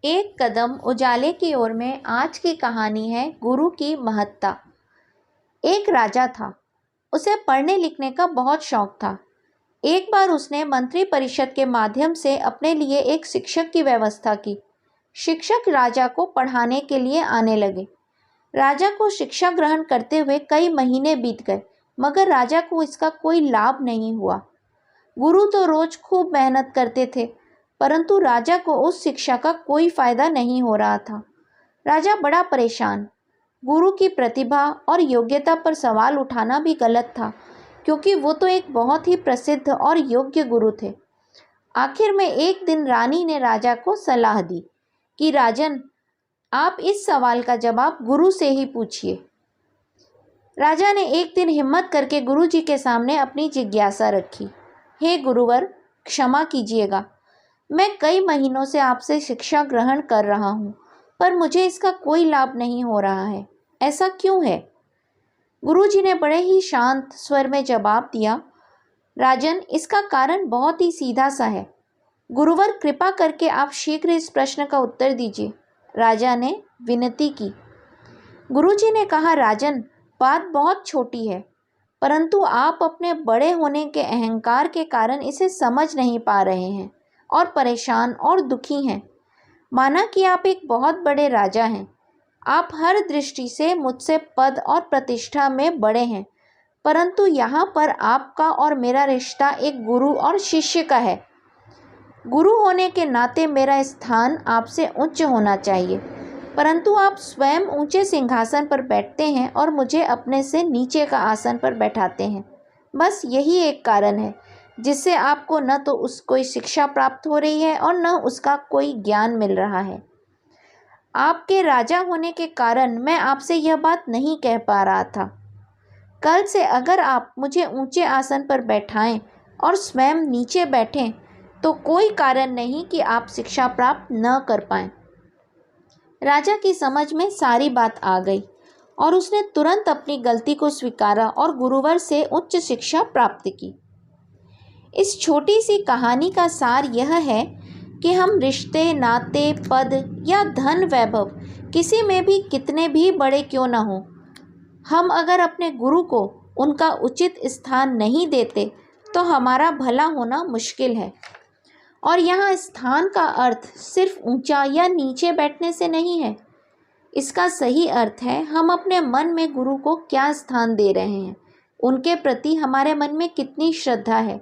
एक कदम उजाले की ओर में आज की कहानी है गुरु की महत्ता। एक राजा था। उसे पढ़ने लिखने का बहुत शौक था। एक बार उसने मंत्री परिषद के माध्यम से अपने लिए एक शिक्षक की व्यवस्था की। शिक्षक राजा को पढ़ाने के लिए आने लगे। राजा को शिक्षा ग्रहण करते हुए कई महीने बीत गए, मगर राजा को इसका कोई लाभ नहीं हुआ। गुरु तो रोज खूब मेहनत करते थे, परंतु राजा को उस शिक्षा का कोई फायदा नहीं हो रहा था। राजा बड़ा परेशान। गुरु की प्रतिभा और योग्यता पर सवाल उठाना भी गलत था, क्योंकि वो तो एक बहुत ही प्रसिद्ध और योग्य गुरु थे। आखिर में एक दिन रानी ने राजा को सलाह दी कि राजन, आप इस सवाल का जवाब गुरु से ही पूछिए। राजा ने एक दिन हिम्मत करके गुरु जी के सामने अपनी जिज्ञासा रखी। हे गुरुवर, क्षमा कीजिएगा, मैं कई महीनों से आपसे शिक्षा ग्रहण कर रहा हूँ, पर मुझे इसका कोई लाभ नहीं हो रहा है। ऐसा क्यों है? गुरुजी ने बड़े ही शांत स्वर में जवाब दिया, राजन, इसका कारण बहुत ही सीधा सा है। गुरुवर, कृपा करके आप शीघ्र इस प्रश्न का उत्तर दीजिए। राजा ने विनती की। गुरुजी ने कहा, राजन, बात बहुत छोटी है, परंतु आप अपने बड़े होने के अहंकार के कारण इसे समझ नहीं पा रहे हैं और परेशान और दुखी हैं। माना कि आप एक बहुत बड़े राजा हैं। आप हर दृष्टि से मुझसे पद और प्रतिष्ठा में बड़े हैं, परंतु यहाँ पर आपका और मेरा रिश्ता एक गुरु और शिष्य का है। गुरु होने के नाते मेरा स्थान आपसे उच्च होना चाहिए, परंतु आप स्वयं ऊंचे सिंहासन पर बैठते हैं और मुझे अपने से नीचे का आसन पर बैठाते हैं। बस यही एक कारण है जिससे आपको न तो कोई शिक्षा प्राप्त हो रही है और न उसका कोई ज्ञान मिल रहा है। आपके राजा होने के कारण मैं आपसे यह बात नहीं कह पा रहा था। कल से अगर आप मुझे ऊंचे आसन पर बैठाएं और स्वयं नीचे बैठें, तो कोई कारण नहीं कि आप शिक्षा प्राप्त न कर पाएं। राजा की समझ में सारी बात आ गई और उसने तुरंत अपनी गलती को स्वीकारा और गुरुवर से उच्च शिक्षा प्राप्त की। इस छोटी सी कहानी का सार यह है कि हम रिश्ते, नाते, पद या धन वैभव किसी में भी कितने भी बड़े क्यों न हों, हम अगर अपने गुरु को उनका उचित स्थान नहीं देते तो हमारा भला होना मुश्किल है। और यहाँ स्थान का अर्थ सिर्फ ऊंचा या नीचे बैठने से नहीं है। इसका सही अर्थ है हम अपने मन में गुरु को क्या स्थान दे रहे हैं, उनके प्रति हमारे मन में कितनी श्रद्धा है।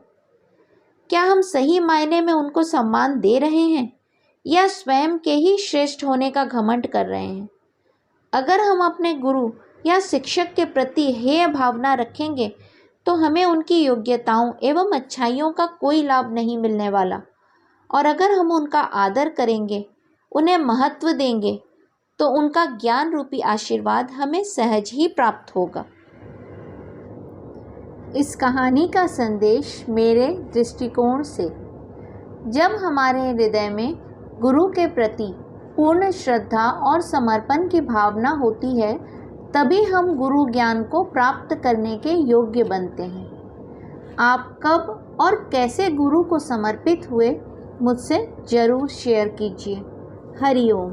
क्या हम सही मायने में उनको सम्मान दे रहे हैं या स्वयं के ही श्रेष्ठ होने का घमंड कर रहे हैं? अगर हम अपने गुरु या शिक्षक के प्रति हेय भावना रखेंगे तो हमें उनकी योग्यताओं एवं अच्छाइयों का कोई लाभ नहीं मिलने वाला। और अगर हम उनका आदर करेंगे, उन्हें महत्व देंगे, तो उनका ज्ञान रूपी आशीर्वाद हमें सहज ही प्राप्त होगा। इस कहानी का संदेश मेरे दृष्टिकोण से, जब हमारे हृदय में गुरु के प्रति पूर्ण श्रद्धा और समर्पण की भावना होती है, तभी हम गुरु ज्ञान को प्राप्त करने के योग्य बनते हैं। आप कब और कैसे गुरु को समर्पित हुए, मुझसे ज़रूर शेयर कीजिए। हरि ओम।